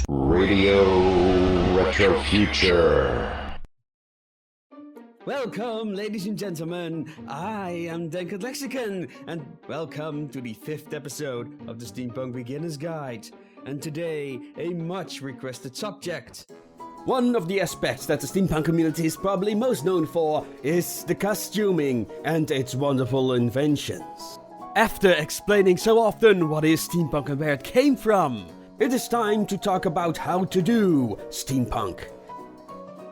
Radio Retro Future. Welcome, ladies and gentlemen. I am Denkend Lexicon, and welcome to the 5th episode of the Steampunk Beginner's Guide. And today, a much requested subject. One of the aspects that the steampunk community is probably most known for is the costuming and its wonderful inventions. After explaining so often what is steampunk and where it came from, it is time to talk about how to do steampunk.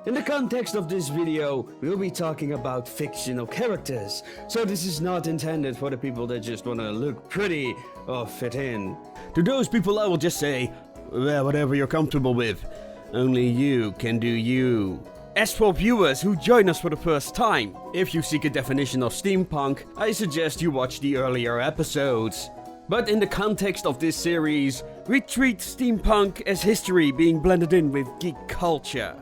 In the context of this video, we'll be talking about fictional characters, so this is not intended for the people that just want to look pretty or fit in. To those people I will just say, well, whatever you're comfortable with. Only you can do you. As for viewers who join us for the first time, if you seek a definition of steampunk, I suggest you watch the earlier episodes. But in the context of this series, we treat steampunk as history being blended in with geek culture.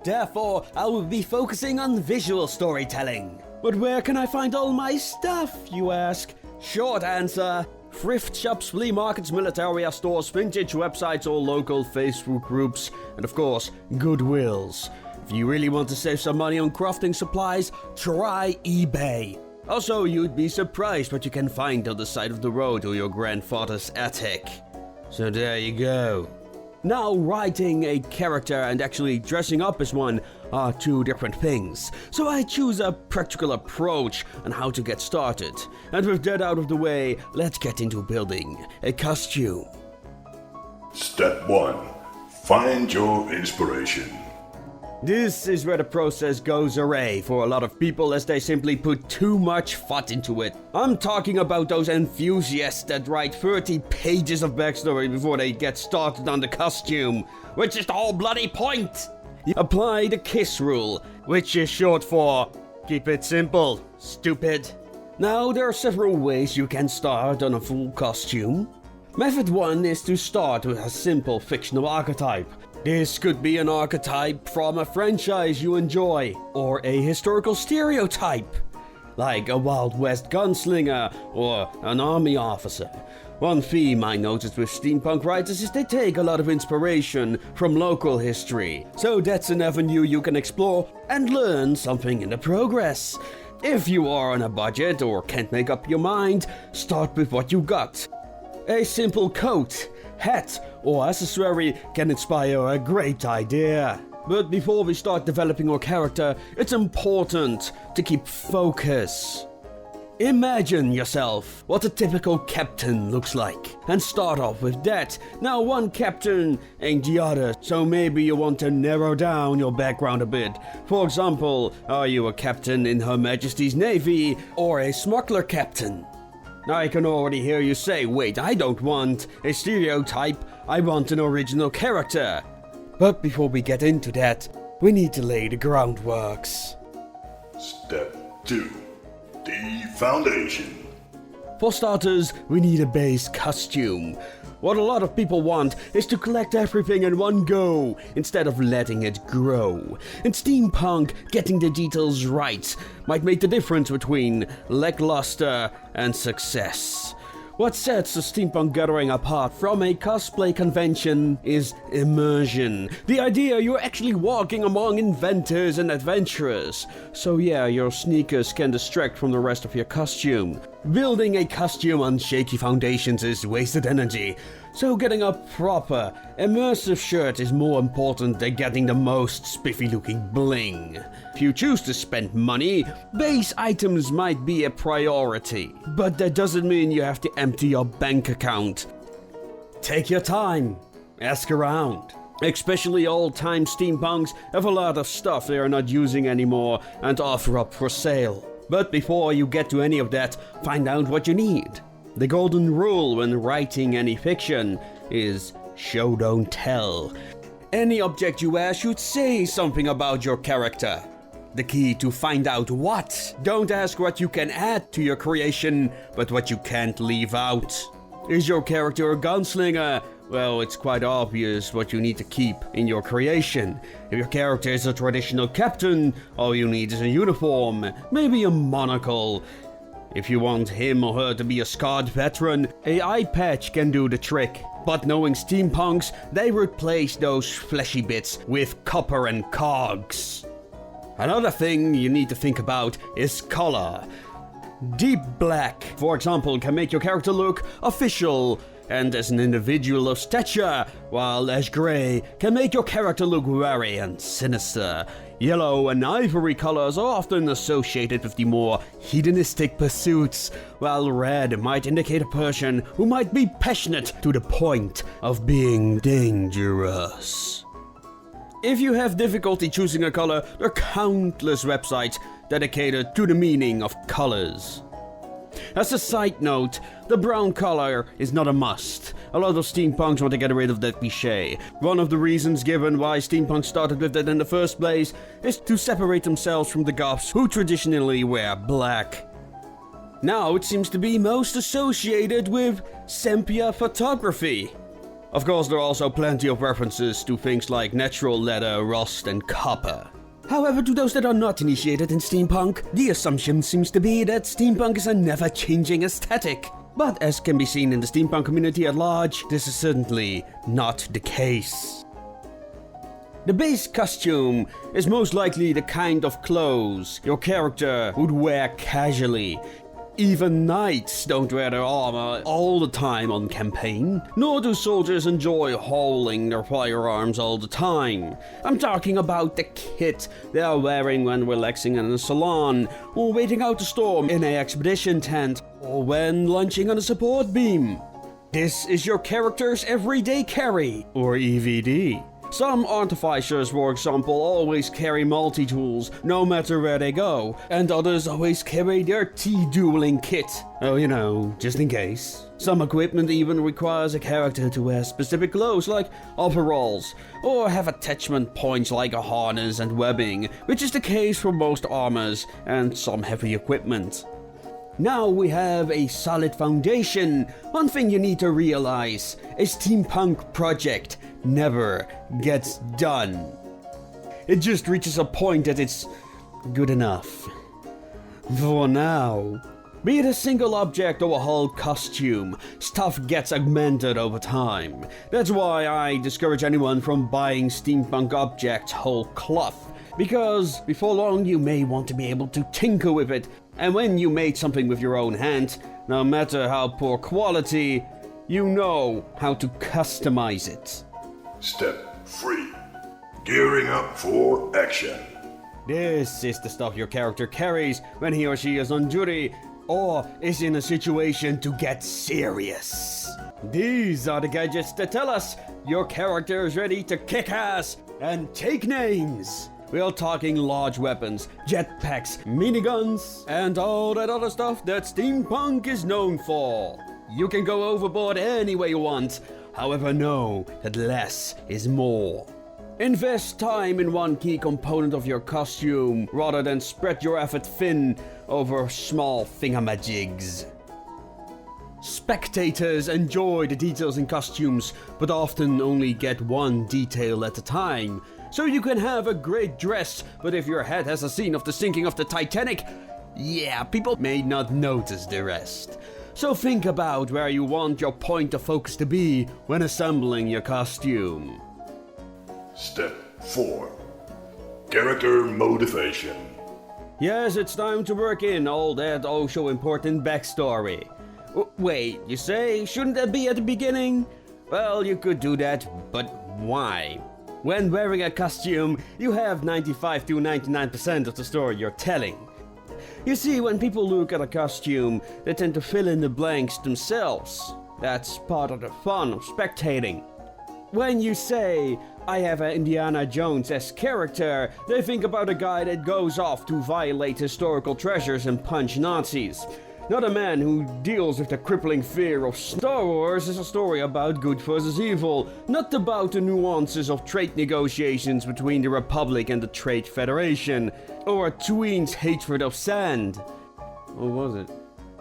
Therefore, I will be focusing on visual storytelling. But where can I find all my stuff, you ask? Short answer: thrift shops, flea markets, militaria stores, vintage websites, or local Facebook groups, and of course, Goodwills. If you really want to save some money on crafting supplies, try eBay. Also, you'd be surprised what you can find on the side of the road or your grandfather's attic. So there you go. Now, writing a character and actually dressing up as one are two different things, so I choose a practical approach on how to get started. And with that out of the way, let's get into building a costume. Step 1. Find your inspiration. This is where the process goes awry for a lot of people, as they simply put too much thought into it. I'm talking about those enthusiasts that write 30 pages of backstory before they get started on the costume, which is the whole bloody point. You apply the KISS rule, which is short for keep it simple, stupid. Now, there are several ways you can start on a full costume. Method 1 is to start with a simple fictional archetype. This could be an archetype from a franchise you enjoy, or a historical stereotype, like a Wild West gunslinger or an army officer. One theme I noticed with steampunk writers is they take a lot of inspiration from local history, so that's an avenue you can explore and learn something in the progress. If you are on a budget or can't make up your mind, start with what you got. A simple coat, hat, or accessory can inspire a great idea. But before we start developing our character, it's important to keep focus. Imagine yourself what a typical captain looks like, and start off with that. Now, one captain ain't the other, so maybe you want to narrow down your background a bit. For example, are you a captain in Her Majesty's Navy or a smuggler captain? I can already hear you say, wait, I don't want a stereotype, I want an original character. But before we get into that, we need to lay the groundworks. Step 2. The foundation. For starters, we need a base costume. What a lot of people want is to collect everything in one go, instead of letting it grow. In steampunk, getting the details right might make the difference between lackluster and success. What sets a steampunk gathering apart from a cosplay convention is immersion. The idea you're actually walking among inventors and adventurers. So yeah, your sneakers can distract from the rest of your costume. Building a costume on shaky foundations is wasted energy, so getting a proper, immersive shirt is more important than getting the most spiffy looking bling. If you choose to spend money, base items might be a priority, but that doesn't mean you have to empty your bank account. Take your time, ask around. Especially old-time steampunks have a lot of stuff they are not using anymore and offer up for sale. But before you get to any of that, find out what you need. The golden rule when writing any fiction is show don't tell. Any object you wear should say something about your character. The key to find out what. Don't ask what you can add to your creation, but what you can't leave out. Is your character a gunslinger? Well, it's quite obvious what you need to keep in your creation. If your character is a traditional captain, all you need is a uniform, maybe a monocle. If you want him or her to be a scarred veteran, a eye patch can do the trick. But knowing steampunks, they replace those fleshy bits with copper and cogs. Another thing you need to think about is color. Deep black, for example, can make your character look official and as an individual of stature, while ash gray can make your character look wary and sinister. Yellow and ivory colors are often associated with the more hedonistic pursuits, while red might indicate a person who might be passionate to the point of being dangerous. If you have difficulty choosing a color, there are countless websites dedicated to the meaning of colors. As a side note, the brown color is not a must. A lot of steampunks want to get rid of that cliché. One of the reasons given why steampunk started with that in the first place is to separate themselves from the goths who traditionally wear black. Now it seems to be most associated with sepia photography. Of course, there are also plenty of references to things like natural leather, rust, and copper. However, to those that are not initiated in steampunk, the assumption seems to be that steampunk is a never-changing aesthetic. But as can be seen in the steampunk community at large, this is certainly not the case. The base costume is most likely the kind of clothes your character would wear casually. Even knights don't wear their armor all the time on campaign, nor do soldiers enjoy holding their firearms all the time. I'm talking about the kit they are wearing when relaxing in a salon, or waiting out a storm in an expedition tent, or when lunching on a support beam. This is your character's everyday carry, or EVD. Some artificers, for example, always carry multi-tools, no matter where they go, and others always carry their tea-dueling kit. Oh, you know, just in case. Some equipment even requires a character to wear specific clothes like overalls, or have attachment points like a harness and webbing, which is the case for most armors and some heavy equipment. Now we have a solid foundation. One thing you need to realize, a steampunk project never gets done. It just reaches a point that it's good enough. For now. Be it a single object or a whole costume, stuff gets augmented over time. That's why I discourage anyone from buying steampunk objects whole cloth, because before long you may want to be able to tinker with it, and when you made something with your own hand, no matter how poor quality, you know how to customize it. Step 3. Gearing up for action. This is the stuff your character carries when he or she is on duty or is in a situation to get serious. These are the gadgets that tell us your character is ready to kick ass and take names. We're talking large weapons, jetpacks, miniguns, and all that other stuff that steampunk is known for. You can go overboard any way you want, however know that less is more. Invest time in one key component of your costume, rather than spread your effort thin over small thingamajigs. Spectators enjoy the details in costumes, but often only get one detail at a time. So you can have a great dress, but if your head has a scene of the sinking of the Titanic, yeah, people may not notice the rest. So think about where you want your point of focus to be when assembling your costume. Step 4. Character motivation. Yes, it's time to work in all that so important backstory. Wait, you say, shouldn't that be at the beginning? Well, you could do that, but why? When wearing a costume, you have 95 to 99% of the story you're telling. You see, when people look at a costume, they tend to fill in the blanks themselves. That's part of the fun of spectating. When you say, I have an Indiana Jones-esque character, they think about a guy that goes off to violate historical treasures and punch Nazis. Not a man who deals with the crippling fear of Star Wars is a story about good versus evil, not about the nuances of trade negotiations between the Republic and the Trade Federation, or a tween's hatred of sand. Or was it?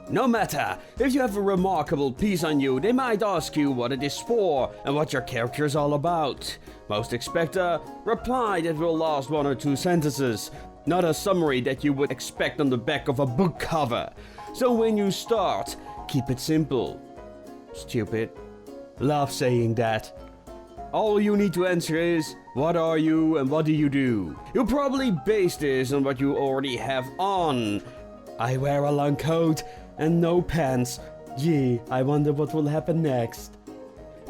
No matter, if you have a remarkable piece on you, they might ask you what it is for and what your character is all about. Most expect a reply that will last 1 or 2 sentences, not a summary that you would expect on the back of a book cover. So when you start, keep it simple. Stupid. love saying that. All you need to answer is, what are you and what do you do? You'll probably base this on what you already have on. I wear a long coat and no pants. Gee, I wonder what will happen next.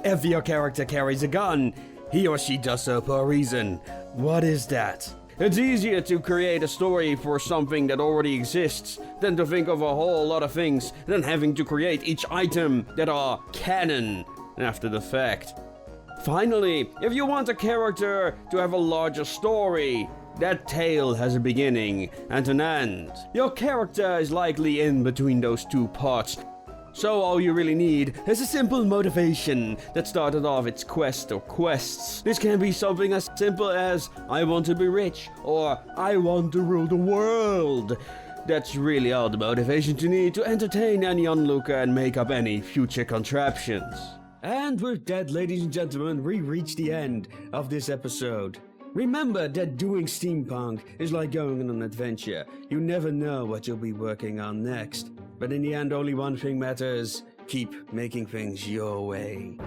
If your character carries a gun, he or she does so for a reason. What is that? It's easier to create a story for something that already exists than to think of a whole lot of things, than having to create each item that are canon after the fact. Finally, if you want a character to have a larger story, that tale has a beginning and an end. Your character is likely in between those two parts. So all you really need is a simple motivation that started off its quest or quests. This can be something as simple as, I want to be rich, or I want to rule the world. That's really all the motivation you need to entertain any onlooker and make up any future contraptions. And with that, ladies and gentlemen, we reach the end of this episode. Remember that doing steampunk is like going on an adventure. You never know what you'll be working on next. But in the end, only one thing matters. Keep making things your way.